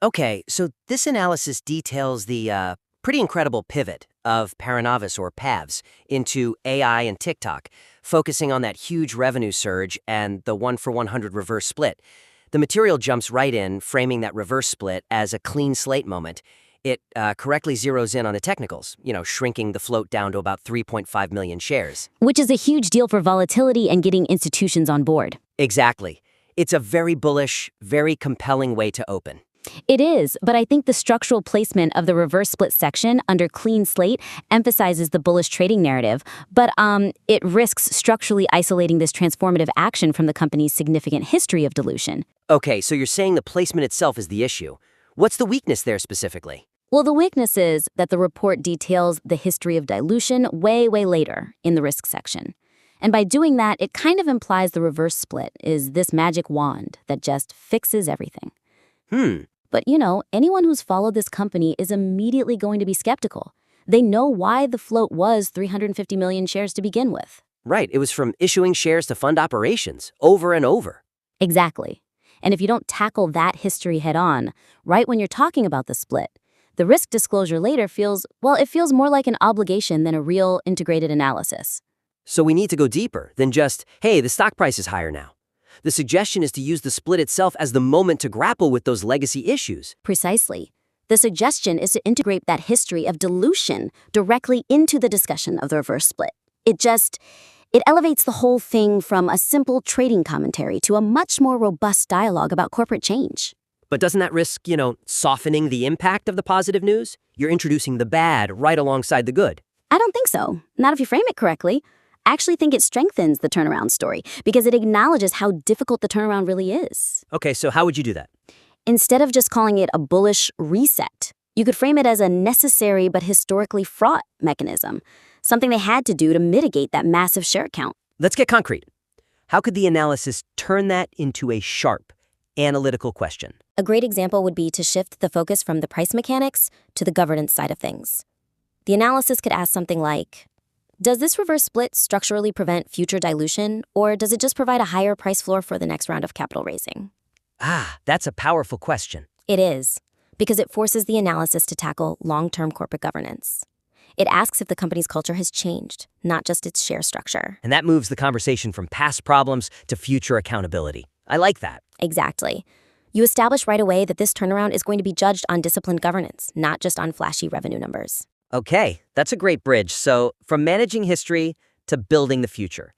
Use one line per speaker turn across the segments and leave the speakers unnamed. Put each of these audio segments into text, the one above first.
Okay, so this analysis details the pretty incredible pivot of Paranavis or PAVS into AI and TikTok, focusing on that huge revenue surge and the 1 for 100 reverse split. The material jumps right in, framing that reverse split as a clean slate moment. It correctly zeroes in on the technicals, shrinking the float down to about 3.5 million shares.
Which is a huge deal for volatility and getting institutions on board.
Exactly. It's a very bullish, very compelling way to open.
It is, but I think the structural placement of the reverse split section under clean slate emphasizes the bullish trading narrative, but it risks structurally isolating this transformative action from the company's significant history of dilution.
Okay, so you're saying the placement itself is the issue. What's the weakness there specifically?
Well, the weakness is that the report details the history of dilution way later in the risk section. And by doing that, it kind of implies the reverse split is this magic wand that just fixes everything. But anyone who's followed this company is immediately going to be skeptical. They know why the float was 350 million shares to begin with.
Right, it was from issuing shares to fund operations, over and over.
Exactly. And if you don't tackle that history head on, right when you're talking about the split, the risk disclosure later feels more like an obligation than a real integrated analysis.
So we need to go deeper than just, hey, the stock price is higher now. The suggestion is to use the split itself as the moment to grapple with those legacy issues.
Precisely. The suggestion is to integrate that history of dilution directly into the discussion of the reverse split. It elevates the whole thing from a simple trading commentary to a much more robust dialogue about corporate change.
But doesn't that risk, softening the impact of the positive news? You're introducing the bad right alongside the good.
I don't think so. Not if you frame it correctly. I actually think it strengthens the turnaround story because it acknowledges how difficult the turnaround really is.
Okay, so how would you do that?
Instead of just calling it a bullish reset, you could frame it as a necessary but historically fraught mechanism, something they had to do to mitigate that massive share count.
Let's get concrete. How could the analysis turn that into a sharp, analytical question?
A great example would be to shift the focus from the price mechanics to the governance side of things. The analysis could ask something like, does this reverse split structurally prevent future dilution, or does it just provide a higher price floor for the next round of capital raising?
That's a powerful question.
It is, because it forces the analysis to tackle long-term corporate governance. It asks if the company's culture has changed, not just its share structure.
And that moves the conversation from past problems to future accountability. I like that.
Exactly. You establish right away that this turnaround is going to be judged on disciplined governance, not just on flashy revenue numbers.
Okay, that's a great bridge. So from managing history to building the future.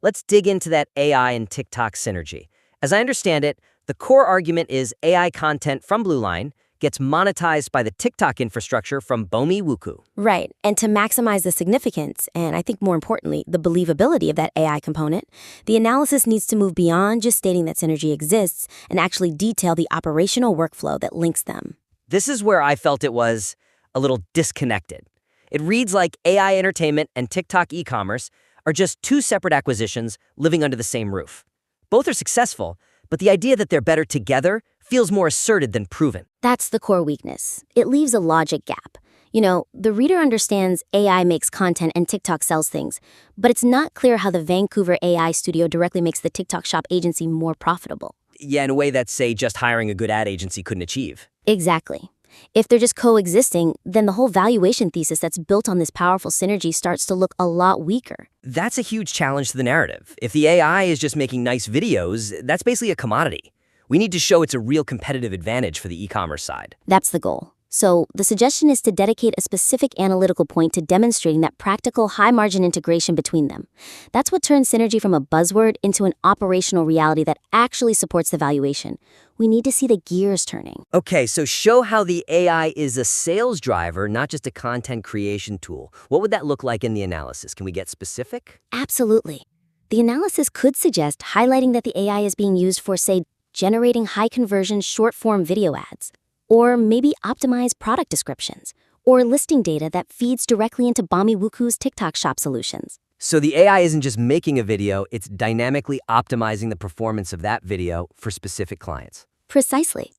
Let's dig into that AI and TikTok synergy. As I understand it, the core argument is AI content from Blue Line gets monetized by the TikTok infrastructure from Bomi Wuku.
Right, and to maximize the significance, and I think more importantly, the believability of that AI component, the analysis needs to move beyond just stating that synergy exists and actually detail the operational workflow that links them.
This is where I felt it was a little disconnected. It reads like AI entertainment and TikTok e-commerce are just two separate acquisitions living under the same roof. Both are successful, but the idea that they're better together feels more asserted than proven.
That's the core weakness. It leaves a logic gap. The reader understands AI makes content and TikTok sells things, but it's not clear how the Vancouver AI studio directly makes the TikTok shop agency more profitable.
Yeah, in a way that, say, just hiring a good ad agency couldn't achieve.
Exactly. If they're just coexisting, then the whole valuation thesis that's built on this powerful synergy starts to look a lot weaker.
That's a huge challenge to the narrative. If the AI is just making nice videos, that's basically a commodity. We need to show it's a real competitive advantage for the e-commerce side.
That's the goal. So the suggestion is to dedicate a specific analytical point to demonstrating that practical, high-margin integration between them. That's what turns synergy from a buzzword into an operational reality that actually supports the valuation. We need to see the gears turning.
Okay, so show how the AI is a sales driver, not just a content creation tool. What would that look like in the analysis? Can we get specific?
Absolutely. The analysis could suggest highlighting that the AI is being used for, say, generating high-conversion short-form video ads, or maybe optimize product descriptions, or listing data that feeds directly into Bomi Wuku's TikTok shop solutions.
So the AI isn't just making a video, it's dynamically optimizing the performance of that video for specific clients.
Precisely.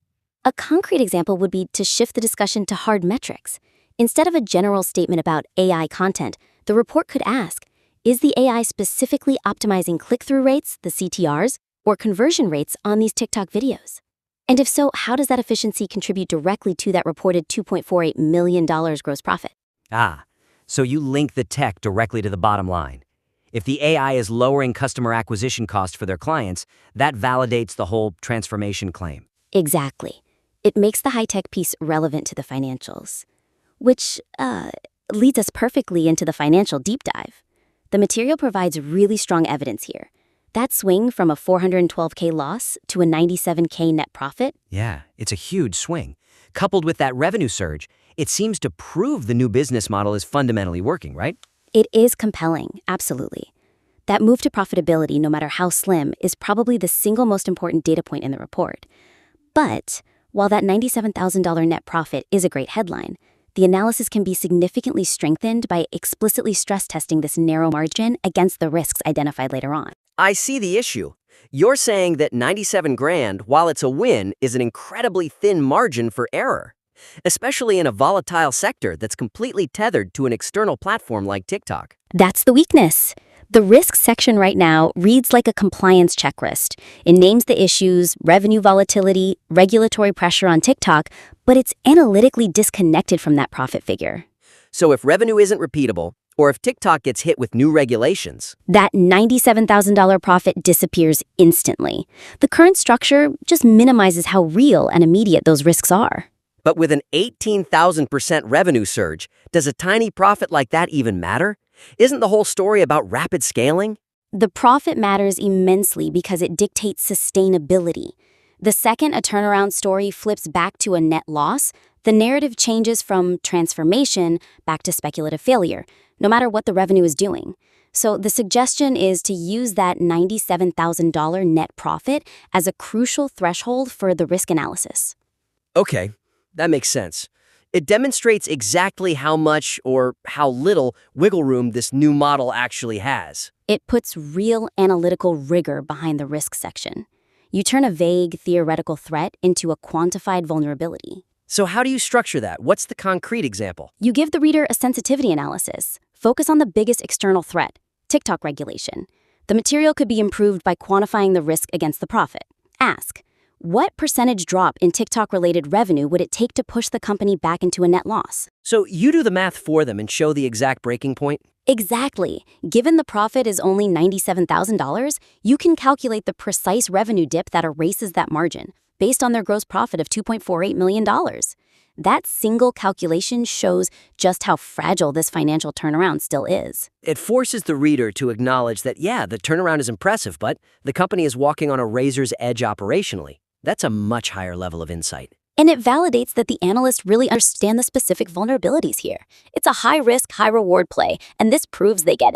A concrete example would be to shift the discussion to hard metrics. Instead of a general statement about AI content, the report could ask, is the AI specifically optimizing click-through rates, the CTRs, or conversion rates on these TikTok videos? And if so, how does that efficiency contribute directly to that reported $2.48 million gross profit?
Ah, so you link the tech directly to the bottom line. If the AI is lowering customer acquisition costs for their clients, that validates the whole transformation claim.
Exactly. It makes the high-tech piece relevant to the financials, which leads us perfectly into the financial deep dive. The material provides really strong evidence here. That swing from a $412K loss to a $97K net profit?
Yeah, it's a huge swing. Coupled with that revenue surge, it seems to prove the new business model is fundamentally working, right?
It is compelling, absolutely. That move to profitability, no matter how slim, is probably the single most important data point in the report. But while that $97,000 net profit is a great headline, the analysis can be significantly strengthened by explicitly stress testing this narrow margin against the risks identified later on.
I see the issue. You're saying that 97 grand, while it's a win, is an incredibly thin margin for error, especially in a volatile sector that's completely tethered to an external platform like TikTok.
That's the weakness. The risks section right now reads like a compliance checklist. It names the issues, revenue volatility, regulatory pressure on TikTok, but it's analytically disconnected from that profit figure.
So if revenue isn't repeatable, or if TikTok gets hit with new regulations,
that $97,000 profit disappears instantly. The current structure just minimizes how real and immediate those risks are.
but with an 18,000% revenue surge, does a tiny profit like that even matter? Isn't the whole story about rapid scaling?
The profit matters immensely because it dictates sustainability. The second a turnaround story flips back to a net loss, the narrative changes from transformation back to speculative failure, no matter what the revenue is doing. So the suggestion is to use that $97,000 net profit as a crucial threshold for the risk analysis.
Okay, that makes sense. It demonstrates exactly how much or how little wiggle room this new model actually has.
It puts real analytical rigor behind the risk section. You turn a vague theoretical threat into a quantified vulnerability.
So how do you structure that? What's the concrete example?
You give the reader a sensitivity analysis. Focus on the biggest external threat, TikTok regulation. The material could be improved by quantifying the risk against the profit. Ask, what percentage drop in TikTok-related revenue would it take to push the company back into a net loss?
So you do the math for them and show the exact breaking point?
Exactly. Given the profit is only $97,000, you can calculate the precise revenue dip that erases that margin, based on their gross profit of $2.48 million. That single calculation shows just how fragile this financial turnaround still is.
It forces the reader to acknowledge that, yeah, the turnaround is impressive, but the company is walking on a razor's edge operationally. That's a much higher level of insight.
And it validates that the analysts really understand the specific vulnerabilities here. It's a high-risk, high-reward play, and this proves they get it.